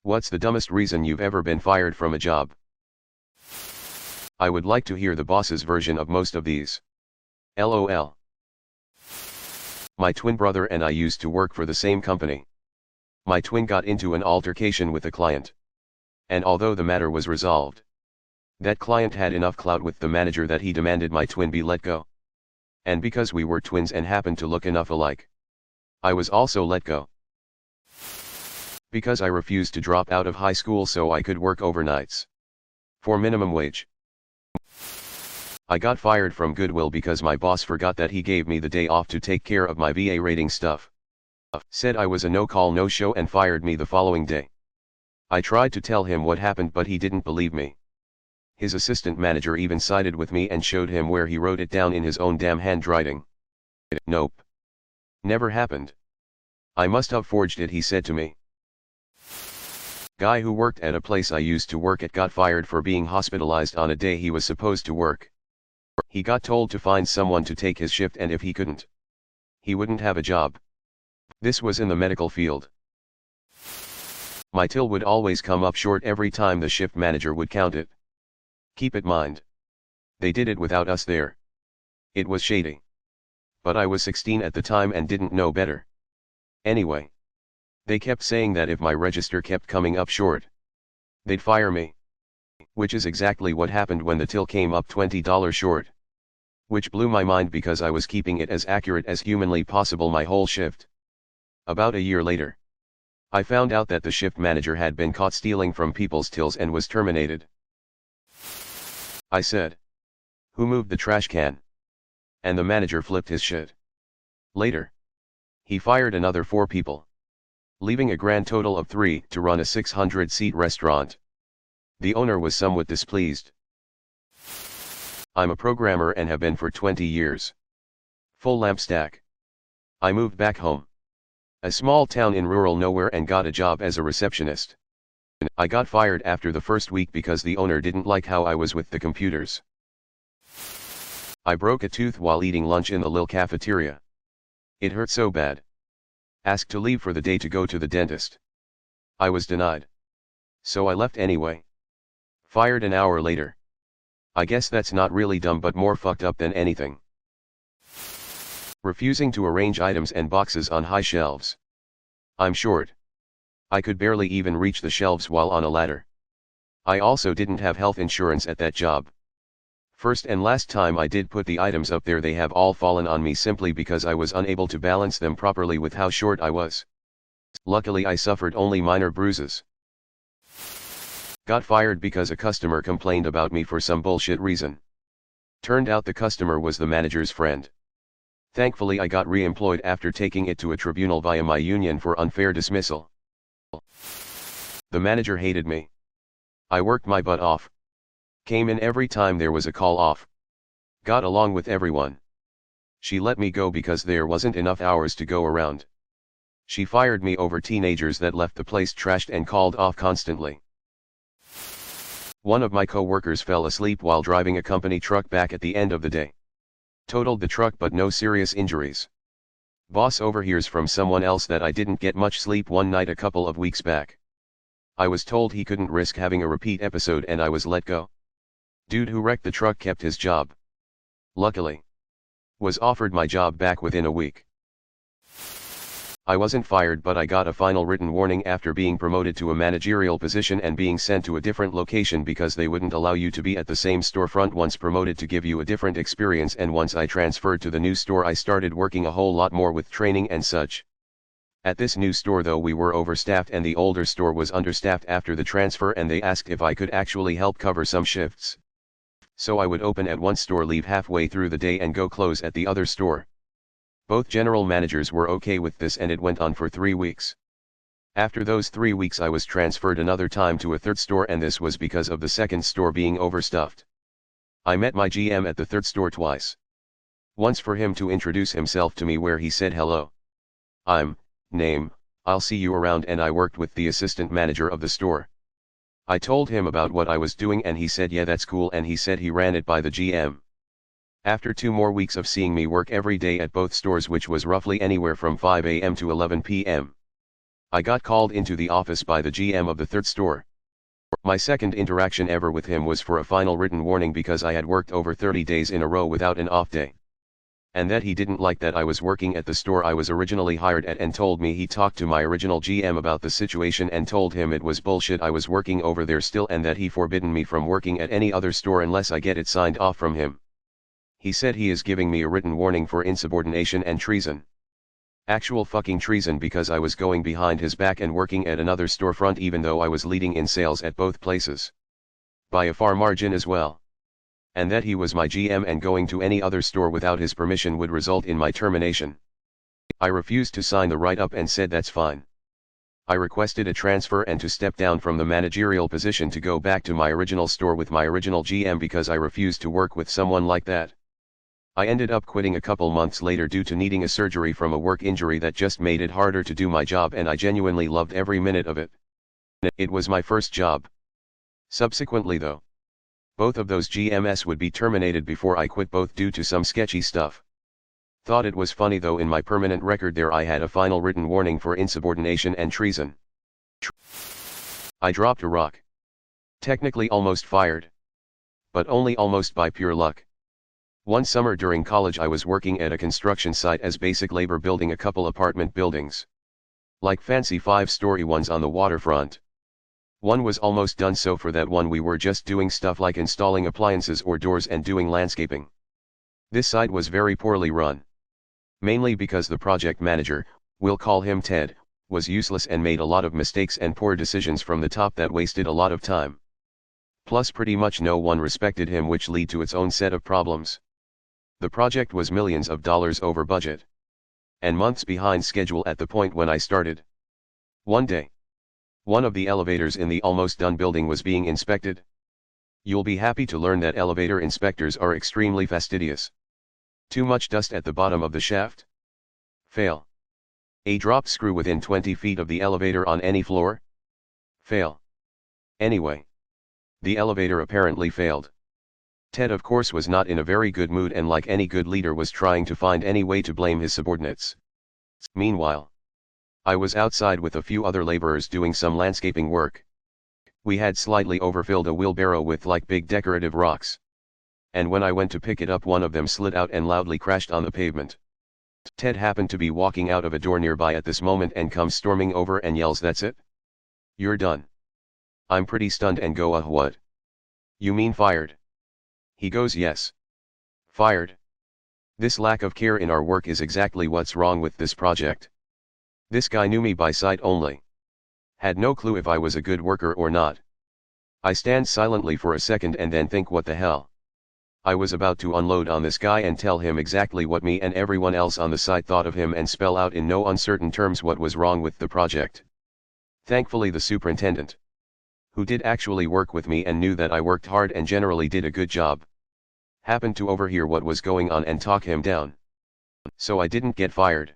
What's the dumbest reason you've ever been fired from a job? I would like to hear the boss's version of most of these. LOL. My twin brother and I used to work for the same company. My twin got into an altercation with a client. And although the matter was resolved, that client had enough clout with the manager that he demanded my twin be let go. And because we were twins and happened to look enough alike, I was also let go. Because I refused to drop out of high school so I could work overnights for minimum wage. I got fired from Goodwill because my boss forgot that he gave me the day off to take care of my VA rating stuff. Said I was a no-call no-show and fired me the following day. I tried to tell him what happened but he didn't believe me. His assistant manager even sided with me and showed him where he wrote it down in his own damn handwriting. Nope. Never happened. I must have forged it, he said to me. Guy who worked at a place I used to work at got fired for being hospitalized on a day he was supposed to work. He got told to find someone to take his shift, and if he couldn't, he wouldn't have a job. This was in the medical field. My till would always come up short every time the shift manager would count it. Keep in mind, they did it without us there. It was shady. But I was 16 at the time and didn't know better. Anyway, they kept saying that if my register kept coming up short, they'd fire me. Which is exactly what happened when the till came up $20 short. Which blew my mind because I was keeping it as accurate as humanly possible my whole shift. About a year later, I found out that the shift manager had been caught stealing from people's tills and was terminated. I said, "Who moved the trash can?" And the manager flipped his shit. Later, he fired another 4 people, leaving a grand total of 3 to run a 600-seat restaurant. The owner was somewhat displeased. I'm a programmer and have been for 20 years. Full lamp stack. I moved back home, a small town in rural nowhere, and got a job as a receptionist. I got fired after the first week because the owner didn't like how I was with the computers. I broke a tooth while eating lunch in the Lil cafeteria. It hurt so bad. Asked to leave for the day to go to the dentist. I was denied. So I left anyway. Fired an hour later. I guess that's not really dumb but more fucked up than anything. Refusing to arrange items and boxes on high shelves. I'm short. I could barely even reach the shelves while on a ladder. I also didn't have health insurance at that job. First and last time I did put the items up there, they have all fallen on me simply because I was unable to balance them properly with how short I was. Luckily I suffered only minor bruises. Got fired because a customer complained about me for some bullshit reason. Turned out the customer was the manager's friend. Thankfully I got re-employed after taking it to a tribunal via my union for unfair dismissal. The manager hated me. I worked my butt off. Came in every time there was a call off. Got along with everyone. She let me go because there wasn't enough hours to go around. She fired me over teenagers that left the place trashed and called off constantly. One of my co-workers fell asleep while driving a company truck back at the end of the day. Totaled the truck but no serious injuries. Boss overhears from someone else that I didn't get much sleep one night a couple of weeks back. I was told he couldn't risk having a repeat episode and I was let go. Dude who wrecked the truck kept his job. Luckily. Was offered my job back within a week. I wasn't fired but I got a final written warning after being promoted to a managerial position and being sent to a different location because they wouldn't allow you to be at the same storefront once promoted to give you a different experience, and once I transferred to the new store I started working a whole lot more with training and such. At this new store though we were overstaffed and the older store was understaffed after the transfer, and they asked if I could actually help cover some shifts. So I would open at one store, leave halfway through the day and go close at the other store. Both general managers were okay with this and it went on for 3 weeks. After those 3 weeks I was transferred another time to a third store, and this was because of the second store being overstuffed. I met my GM at the third store twice. Once for him to introduce himself to me where he said hello. Name, I'll see you around, and I worked with the assistant manager of the store. I told him about what I was doing and he said yeah that's cool, and he said he ran it by the GM. After 2 more weeks of seeing me work every day at both stores, which was roughly anywhere from 5 a.m. to 11 p.m. I got called into the office by the GM of the third store. My second interaction ever with him was for a final written warning because I had worked over 30 days in a row without an off day. And that he didn't like that I was working at the store I was originally hired at, and told me he talked to my original GM about the situation and told him it was bullshit I was working over there still, and that he forbidden me from working at any other store unless I get it signed off from him. He said he is giving me a written warning for insubordination and treason. Actual fucking treason, because I was going behind his back and working at another storefront even though I was leading in sales at both places. By a far margin as well. And that he was my GM and going to any other store without his permission would result in my termination. I refused to sign the write-up and said that's fine. I requested a transfer and to step down from the managerial position to go back to my original store with my original GM because I refused to work with someone like that. I ended up quitting a couple months later due to needing a surgery from a work injury that just made it harder to do my job, and I genuinely loved every minute of it. It was my first job. Subsequently though, both of those GMs would be terminated before I quit, both due to some sketchy stuff. Thought it was funny though, in my permanent record there I had a final written warning for insubordination and treason. I dropped a rock. Technically almost fired. But only almost, by pure luck. One summer during college I was working at a construction site as basic labor building a couple apartment buildings. Like fancy 5-story ones on the waterfront. One was almost done, so for that one we were just doing stuff like installing appliances or doors and doing landscaping. This site was very poorly run. Mainly because the project manager, we'll call him Ted, was useless and made a lot of mistakes and poor decisions from the top that wasted a lot of time. Plus pretty much no one respected him, which led to its own set of problems. The project was millions of dollars over budget. And months behind schedule at the point when I started. One day, one of the elevators in the almost done building was being inspected. You'll be happy to learn that elevator inspectors are extremely fastidious. Too much dust at the bottom of the shaft? Fail. A drop screw within 20 feet of the elevator on any floor? Fail. Anyway, the elevator apparently failed. Ted of course was not in a very good mood, and like any good leader was trying to find any way to blame his subordinates. Meanwhile, I was outside with a few other laborers doing some landscaping work. We had slightly overfilled a wheelbarrow with like big decorative rocks. And when I went to pick it up, one of them slid out and loudly crashed on the pavement. Ted happened to be walking out of a door nearby at this moment and comes storming over and yells, "That's it? You're done." I'm pretty stunned and go, what? You mean fired?" He goes, "Yes. Fired. This lack of care in our work is exactly what's wrong with this project." This guy knew me by sight only. Had no clue if I was a good worker or not. I stand silently for a second and then think, what the hell? I was about to unload on this guy and tell him exactly what me and everyone else on the site thought of him and spell out in no uncertain terms what was wrong with the project. Thankfully the superintendent, who did actually work with me and knew that I worked hard and generally did a good job, happened to overhear what was going on and talk him down. So I didn't get fired.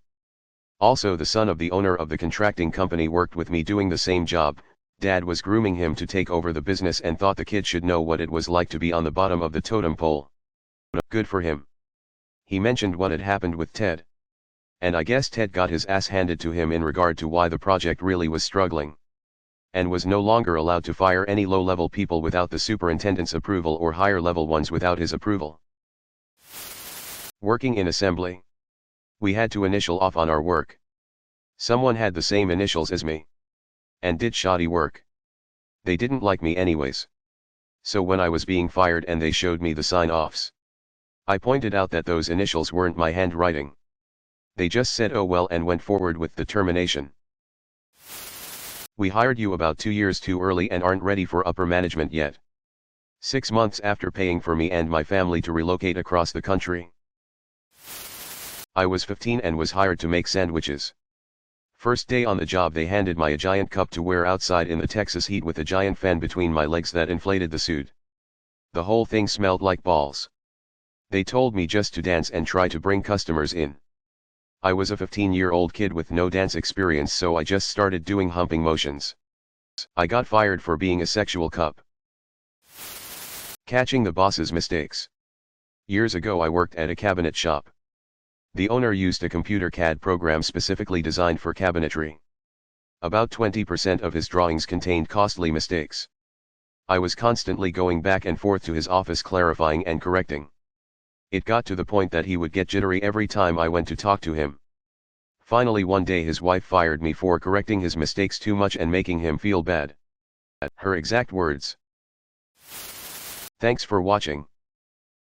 Also the son of the owner of the contracting company worked with me doing the same job. Dad was grooming him to take over the business and thought the kid should know what it was like to be on the bottom of the totem pole. Good for him. He mentioned what had happened with Ted. And I guess Ted got his ass handed to him in regard to why the project really was struggling. And was no longer allowed to fire any low-level people without the superintendent's approval or higher-level ones without his approval. Working in assembly, we had to initial off on our work. Someone had the same initials as me. And did shoddy work. They didn't like me anyways. So when I was being fired and they showed me the sign-offs, I pointed out that those initials weren't my handwriting. They just said oh well and went forward with the termination. We hired you about 2 years too early and aren't ready for upper management yet. 6 months after paying for me and my family to relocate across the country. I was 15 and was hired to make sandwiches. First day on the job they handed me a giant cup to wear outside in the Texas heat with a giant fan between my legs that inflated the suit. The whole thing smelled like balls. They told me just to dance and try to bring customers in. I was a 15-year-old kid with no dance experience, so I just started doing humping motions. I got fired for being a sexual cup. Catching the boss's mistakes. Years ago I worked at a cabinet shop. The owner used a computer CAD program specifically designed for cabinetry. About 20% of his drawings contained costly mistakes. I was constantly going back and forth to his office clarifying and correcting. It got to the point that he would get jittery every time I went to talk to him. Finally one day his wife fired me for correcting his mistakes too much and making him feel bad. Her exact words. Thanks for watching.